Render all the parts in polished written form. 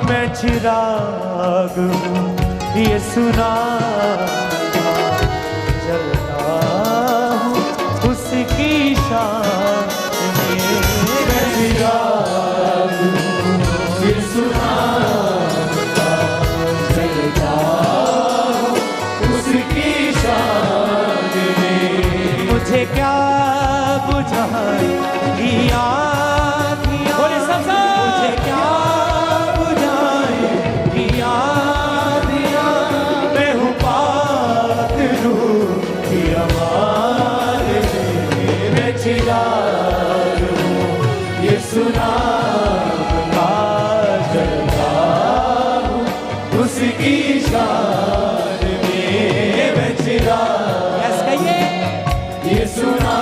मैं चिराग हूँ ये सुना जलता हूँ उसकी शान में। मैं चिराग हूँ ये सुना जलता हूँ उसकी शान में। मुझे क्या बुझाएगी आँधियाँ, मुझे क्या बुझाएगी आँधियाँ। मैं हूँ पाक रूह की आवाज़ में। मैं चिराग हूँ ये सुना जलता हूँ उसकी शान में। मैं चिराग ये सुना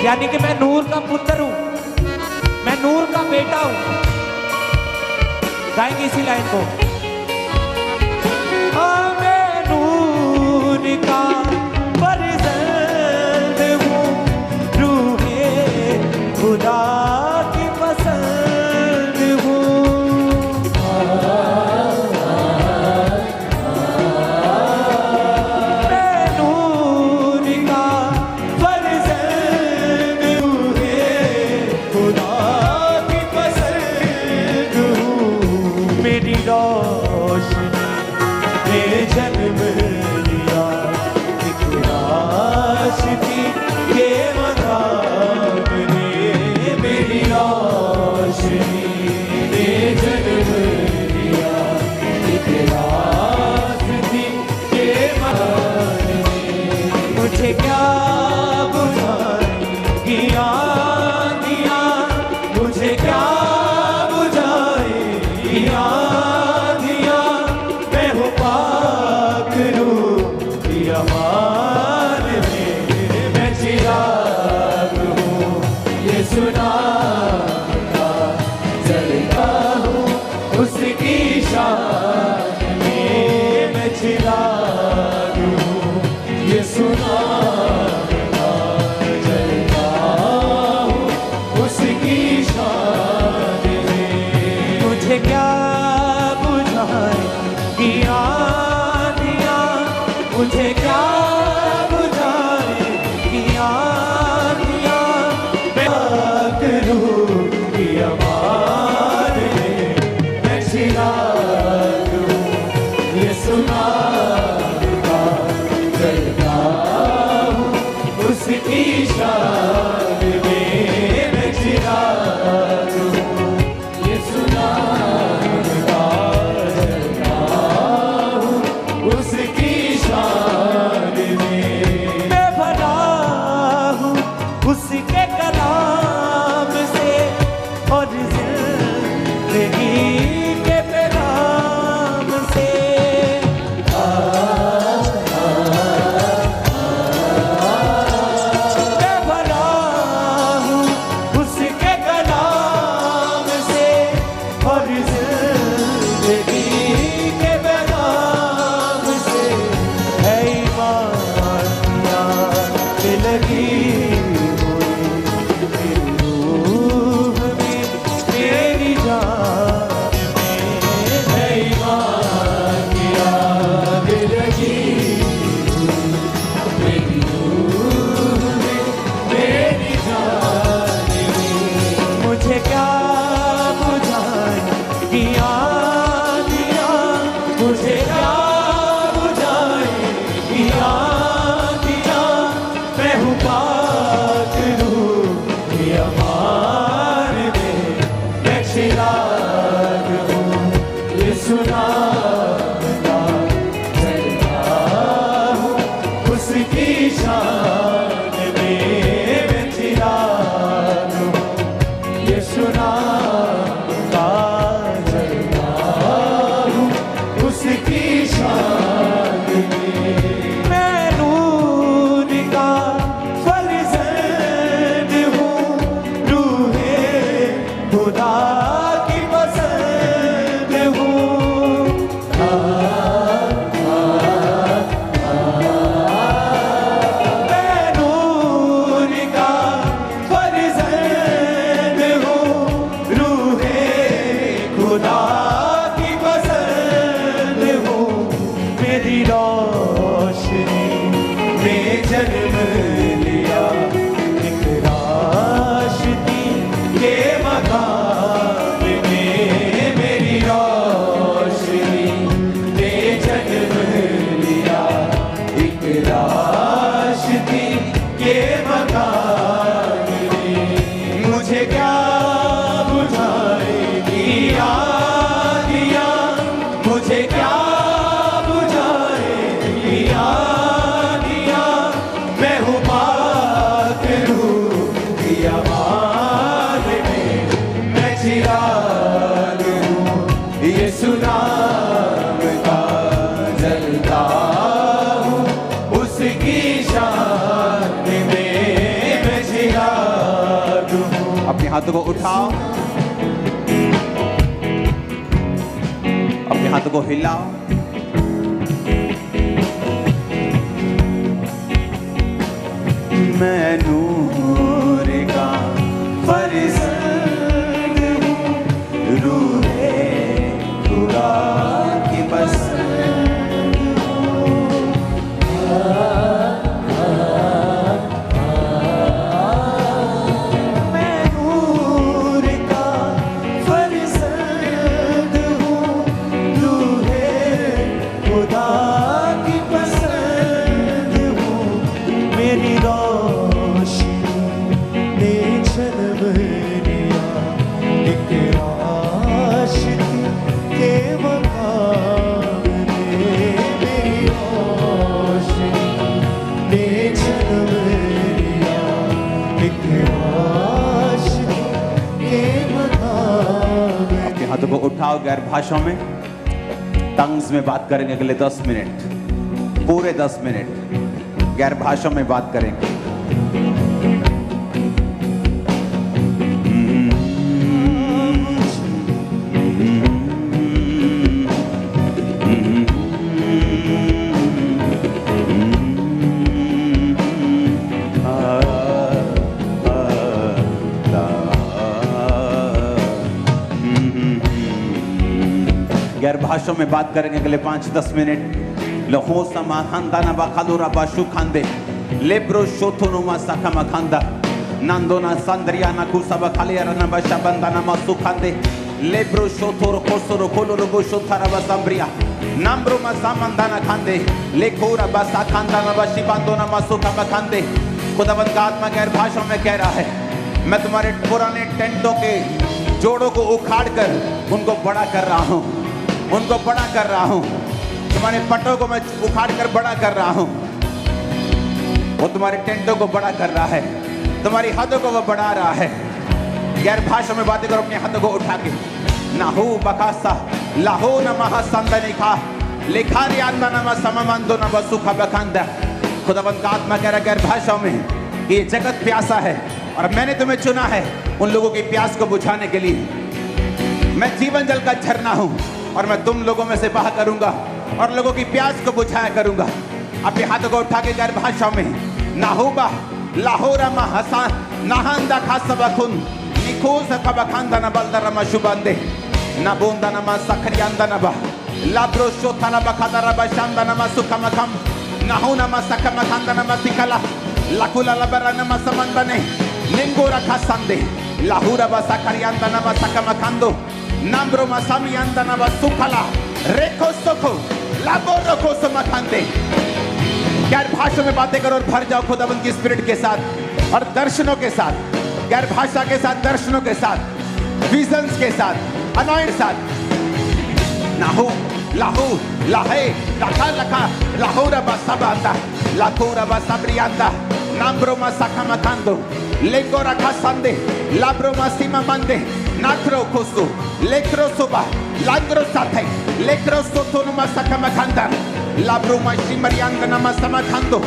यानी कि मैं नूर का पुत्र हूं, मैं नूर का बेटा हूं। गाएंगे इसी लाइन को। मैं नूर का फर्जंद हूं, रूहे खुदा की पसंद हूं। मैं नूर का जन्म लिया एक आशिकी के मकाम ने। मेरी रोशनी ने जन्म लिया एक आशिकी के मकाम ने। मुझे क्या बुझाएगी आँधियाँ, मुझे क्या बुझाएगी आँधियाँ। मैं हूँ पाक रूह की आवाज़ में। मैं चिराग हूँ ये सुना जलता हूँ उसकी शान में। मैं चिराग हूँ ये सुना जलता हूँ उसकी शान में। मुझे क्या बुझाएगी आँधियाँ, मुझे क्या बुझाएगी आँधियाँ। मैं पाक रूह की आवाज़ में। मैं चिराग हूँ ये सुना जलता हूँ उसकी शान में। मैं चिराग हूँ ये सुना यीशु नाम का जलता हूँ, उसकी शान में मैं चिराग हूँ। अपने हाथों को उठाओ, अपने हाथों को हिलाओ। मैं नूर का फरिश्ता हूँ, रूहे खुदा की पसंद हूँ। मैं नूर का फरिश्ता हूँ, रूहे खुदा की पसंद हूँ। मेरी रोशनी ने जन्म लिया एक आशिक के मकाम में। मेरी रोशनी ने जन्म लिया एक आशिक के मकाम में। अपने हाथों को उठाओ, गैर भाषाओं में टंग्स में बात करेंगे अगले 10 मिनट, पूरे 10 मिनट गैर भाषा में बात करेंगे। गैर भाषाओं में बात करेंगे अगले 5-10 मिनट। लहो समा खांदा ना बाखालुरा बाशु खांदे लेब्रो शोथुनु मा साखा खांदा नंदोना संद्रिया ना कुसबा खालिया ना बशा बंदा ना मासु खांदे लेब्रो शोथुर कोसुरो कोलुरो बोशो थारा बसंब्रिया नंब्रो मा सामंदा ना खांदे लेकोरा बसा खांदा ना बशी बंदो ना मासु का खांदे। खुदावंद का आत्मा गैर भाषाओं में कह रहा है, मैं तुम्हारे पुराने टेंटों के जोड़ों को उखाड़ कर उनको बड़ा कर रहा हूँ, उनको बड़ा कर रहा हूँ। तुम्हारे पटों को मैं उखाड़ कर बड़ा कर रहा हूँ। वो तुम्हारे टेंटों को बड़ा कर रहा है, तुम्हारी हदों को वो बढ़ा रहा है। गैर भाषा में बातें करो अपने हाथों को उठा के। नाहू बकासा लाहो नमः संदनिका लेखारी आंदा नमः सममंदो नमः सुखा बकांदा। खुदावंद का आत्मा कह रहा है गैर भाषाओं में कि ये जगत प्यासा है और मैंने तुम्हें चुना है उन लोगों की प्यास को बुझाने के लिए। मैं जीवन जल का झरना हूँ और मैं तुम लोगों में से बहा करूंगा और लोगों की प्यास को बुझाया करूंगा। अपने हाथों को उठा के गैर भाषाओं में नाहूबा लाहोरा महसा नाहंदा खासबखुन निकोस कबखांदा नबलदर मशुबंदे नबोंदा नमा सखरियांदा नबा लाब्रो शोथाना बखादरा बशांदा नमा सुखमखम नाहू नमा सकमखांदा नमा सिकला लकुला लबरा नमा समंदने निंगोरा खासंदे लाहुरा बसखरियांदा नमा सकमखंदो नंब्रो मसमियांदा नमा सुखला रेखो सोखो लाबोरो को समखंदे। गैर भाषा में बातें करो और भर जाओ खुदावंद की स्पिरिट के साथ और दर्शनों के साथ, गैर भाषा के साथ, दर्शनों के साथ, विजन्स के साथ, अनॉइंट साथ। नाहू लाहू लाहे लखा लखा लाहौरा बसबांदा लाकोरा बसब्रियांदा नंब्रो मसखमखंदो लेकोरा खासंदे लाब्रो मसीमा मंदे नात्रो कोसु लेक्रो सोबा लांग्रो साथे लेक्रो सोतोनु मसखमखंदा लाब्रो मशीमरियांदा नमसमखंदो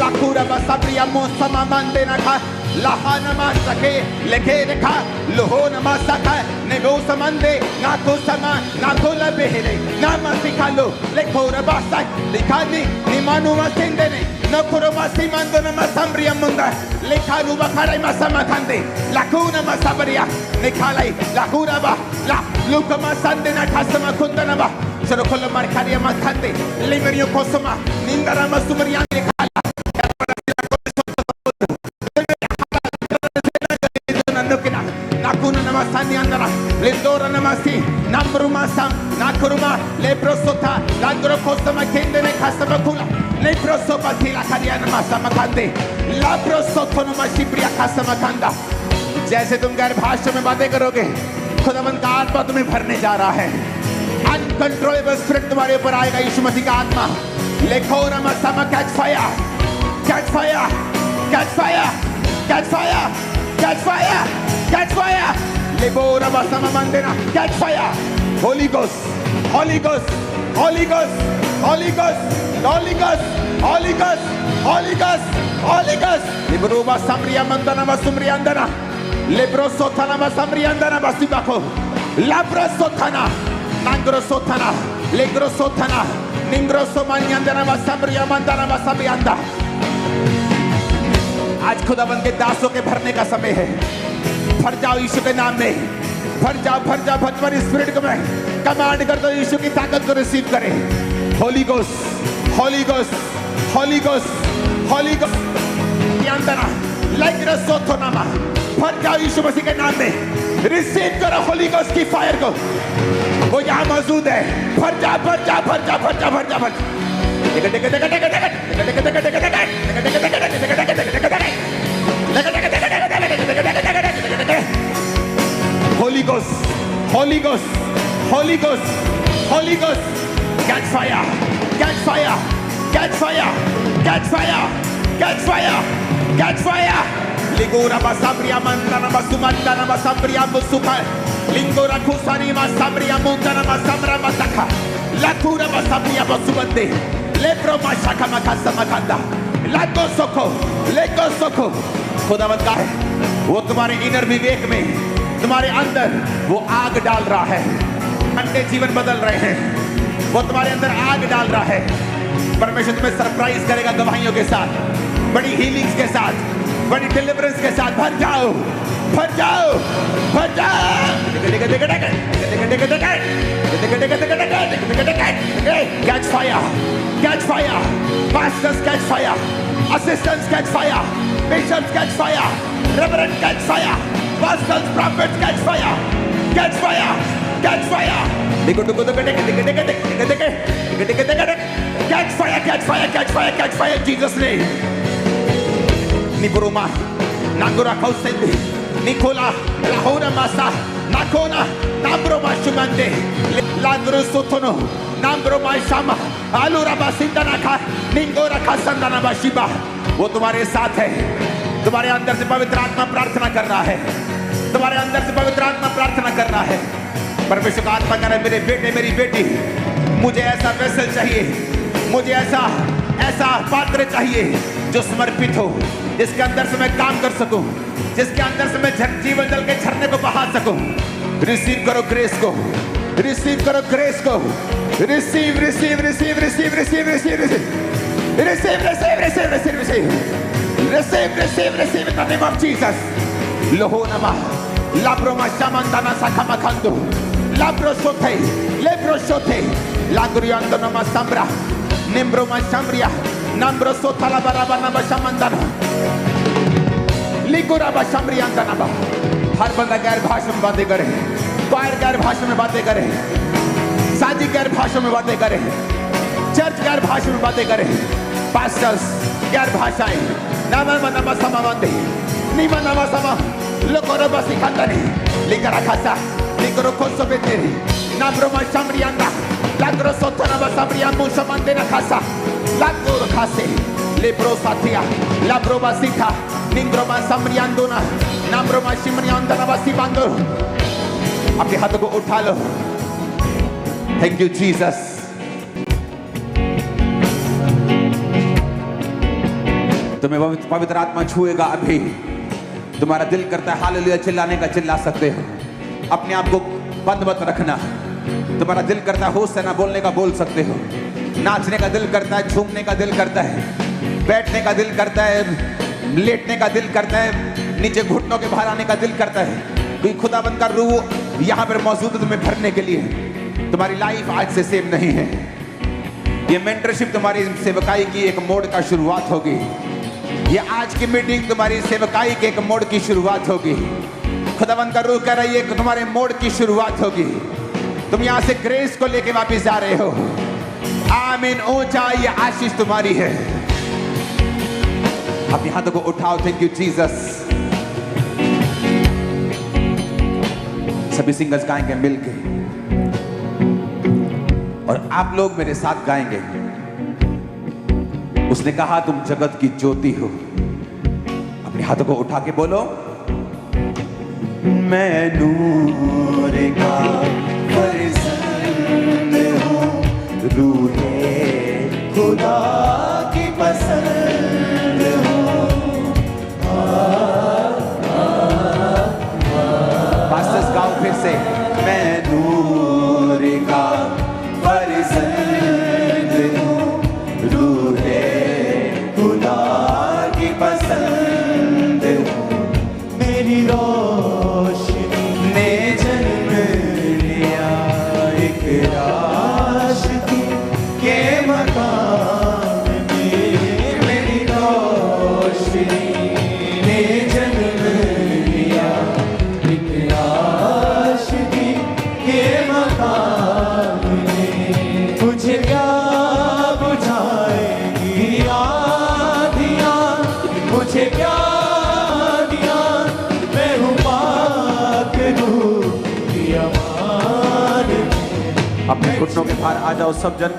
लाकुरा बसब्रिया मोसमा मंदे नखा लाहाना मासके लेखे रेखा लोहो नमसका नेगो समंदे नाको समा नाको लबेरे नामसिकालो लेकोरा बसा लिखानी निमानु मसिंदेने नकुरो मसिमंदो नमसम्ब्रिया मुंदा लेखारू बखराई मसमखंदे लाकुना मसबरिया निखालाई लाकुरा बा ला लुकमा संदे ना खासमा कुंदनबा सरोखलो मारखारिया मखंदे लिमरियो कोसमा निंदरा मसुमरिया निखाला Sanyandara, Lindora Namasi, Nambrumasa, Nakuruma, Leprosota, Landrocostama Kendene Casamacula, Leprosopatila Kariana Masamakande, Laprosotonoma Shibria Casamacanda. जैसे तुम गैर भाषा में बातें करोगे खुदावंद का आत्मा तुम्हें भरने जा रहा है। अनकंट्रोलेबल स्पिरिट तुम्हारे ऊपर आएगा। यीशु मसीह का आत्मा लेखोरा मसामा catch fire, catch fire, catch fire, catch fire, catch fire, catch fire. Lebora basama mandena, catch fire, Holy Ghost, Holy Ghost, Holy Ghost, Holy Ghost, Holy Ghost, Holy Ghost, Holy Ghost, Holy Ghost. Libruba Samria Mandana Masumriandana. Lebro Sotana Masamriandana Basibako. Labra Sotana. Nangro Sotana. Legro Sotana. Ningro Somaniandana Masamria Mandana Masamianda. आज खुदाबंद के दासों के भरने का समय है। भर जाओ यीशु के नाम में, भर जाओ भर जाओ भर तुम्हारी स्पिरिट को मैं कमांड कर दो, यीशु की ताकत को रिसीव करें। Holy ghost, holy ghost, holy ghost, holy ghost यांतना लाइक रसोथोनामा, भर जाओ यीशु मसीह के नाम में, रिसीव करो होली गोस्ट की फायर को। वो यहाँ मौजूद है। भर जा भर जा भर जा भर जा भर जा भर Holy Ghost, Holy Ghost, Holy Ghost, Holy Ghost, catch fire, catch fire, catch fire, catch fire, catch fire, catch fire. Ligura basabria mandana basumandana basabria musuka. Lingura kusani masabria mundana masamra masaka. Latura basabria basubande. Lepro mashaka makasa makanda. Lego soko, lego soko. खुदावंद का है, वो तुम्हारे inner विवेक में, तुम्हारे अंदर वो आग डाल रहा है। अंडे जीवन बदल रहे हैं, वो तुम्हारे अंदर आग डाल रहा है। परमेश्वर तुम्हें सरप्राइज करेगा गवाहियों के साथ, बड़ी हीलिंग्स के साथ, बड़ी डिलीवरेंस के साथ। भर जाओ भर जाओ भर जाओ। Catch fire, catch fire, pastors catch fire, assistants catch fire, bishops catch fire, reverend catch fire, pastors, prophets catch fire, catch fire, catch fire. Catch fire, catch fire, catch fire, catch fire in Jesus' name. Niburuma, Nagura Kausendi, Nicola, Lahora Masa, Nakona, Nambro Mashumande, Landru Sotono, Nambro Mashama, Alura Basindanaka, Ningora Kasandana Bashiba. वो तुम्हारे साथ है। तुम्हारे अंदर से पवित्र आत्मा प्रार्थना कर रहा है, तुम्हारे अंदर से पवित्र आत्मा प्रार्थना कर रहा है। परमेश्वर का आत्मा कह रहा है, मेरे बेटे मेरी बेटी, मुझे ऐसा वेसल चाहिए, मुझे ऐसा पात्र चाहिए जो समर्पित हो, जिसके अंदर से मैं काम कर सकूं, जिसके अंदर से मैं जीवन जल के झरने को बहा सकूं। रिसीव करो ग्रेस को, रिसीव करो ग्रेस को, receive receive receive receive receive receive receive Receive, receive, receive, receive, receive. Receive, receive, receive in the name of Jesus. Lohonama, Labroma Shamandana Sakamakando, Labrosote, Lebrosote, Lagriandana Sambra, Nimbroma Shambria, Nambrosota Labarabana Shamandana, Liguraba Shambriandanaba. हर बंदा गैर भाषा में बातें करे, क्वायर गैर भाषा में बातें करे, साजी गैर भाषा में बातें करे, चर्च गैर भाषा में बातें करे, पास्टर्स गैर भाषाएं, नामा नामा समावंदे, नीमा नामा समा, लोकोरो बसी कंदने, लिकरा खासा, लिकरो कोसो बेतेरी, नाम्रो माशामरियांदा, लागरो सोतना बसामरियां मुशमंदे ना खासा, लागरो खासे, लेब्रो साथिया, लाब्रो बसीता, निंग्रो माशामरियांदोना, नाम्रो माशिमरियांदा ना बसी बांदो, अपने हाथों को उठा लो। Thank you Jesus. तुम्हें पवित्र आत्मा छुएगा अभी। तुम्हारा दिल करता है हालेलुया चिल्लाने का, चिल्ला सकते हो। अपने आप को बंद मत रखना। तुम्हारा दिल करता है होश से ना बोलने का, बोल सकते हो। नाचने का दिल करता है, झूमने का दिल करता है, बैठने का दिल करता है, लेटने का दिल करता है, नीचे घुटनों के बाहर आने का दिल करता है। कोई खुदाबंद का रूह यहाँ पर मौजूद है तुम्हें भरने के लिए। तुम्हारी लाइफ आज से सेम नहीं है। ये मेंटरशिप तुम्हारी सेवकाई की एक मोड़ का शुरुआत होगी। ये आज की मीटिंग तुम्हारी सेवकाई के एक मोड़ की शुरुआत होगी। खुदावंद का रूह कह रही है कि तुम्हारे मोड़ की शुरुआत होगी। तुम यहाँ से ग्रेस को लेके वापस जा रहे हो। आमीन। ऊंचा ये आशीष तुम्हारी है। अपने हाथों को उठाओ। Thank you Jesus. सभी सिंगर्स गाएंगे मिलके और आप लोग मेरे साथ गाएंगे। उसने कहा तुम जगत की ज्योति हो। अपने हाथों को उठा के बोलो, मैं नूर का फरिश्ता आशिकी के मकान में मेरी रोशनी ने जन्म लिया। एक आशिकी के मकान में मुझे क्या बुझाएगी आधियाँ, मुझे क्या दिया, मैं हूँ पाक रूह की अमान। अपने घुटनों के पार आ जाओ सब जन।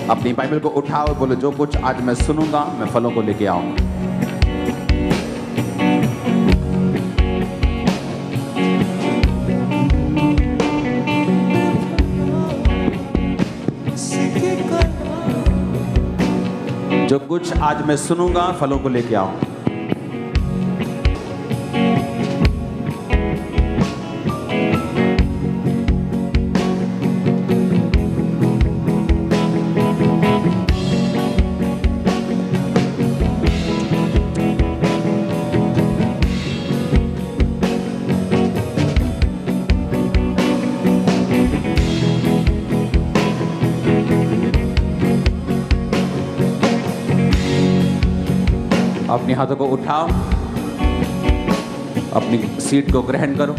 अपनी बाइबल को उठाओ, बोलो जो कुछ आज मैं सुनूंगा मैं फलों को लेके आऊंगा। जो कुछ आज मैं सुनूंगा फलों को लेके आऊंगा। अपने हाथों को उठाओ, अपनी सीट को ग्रहण करो।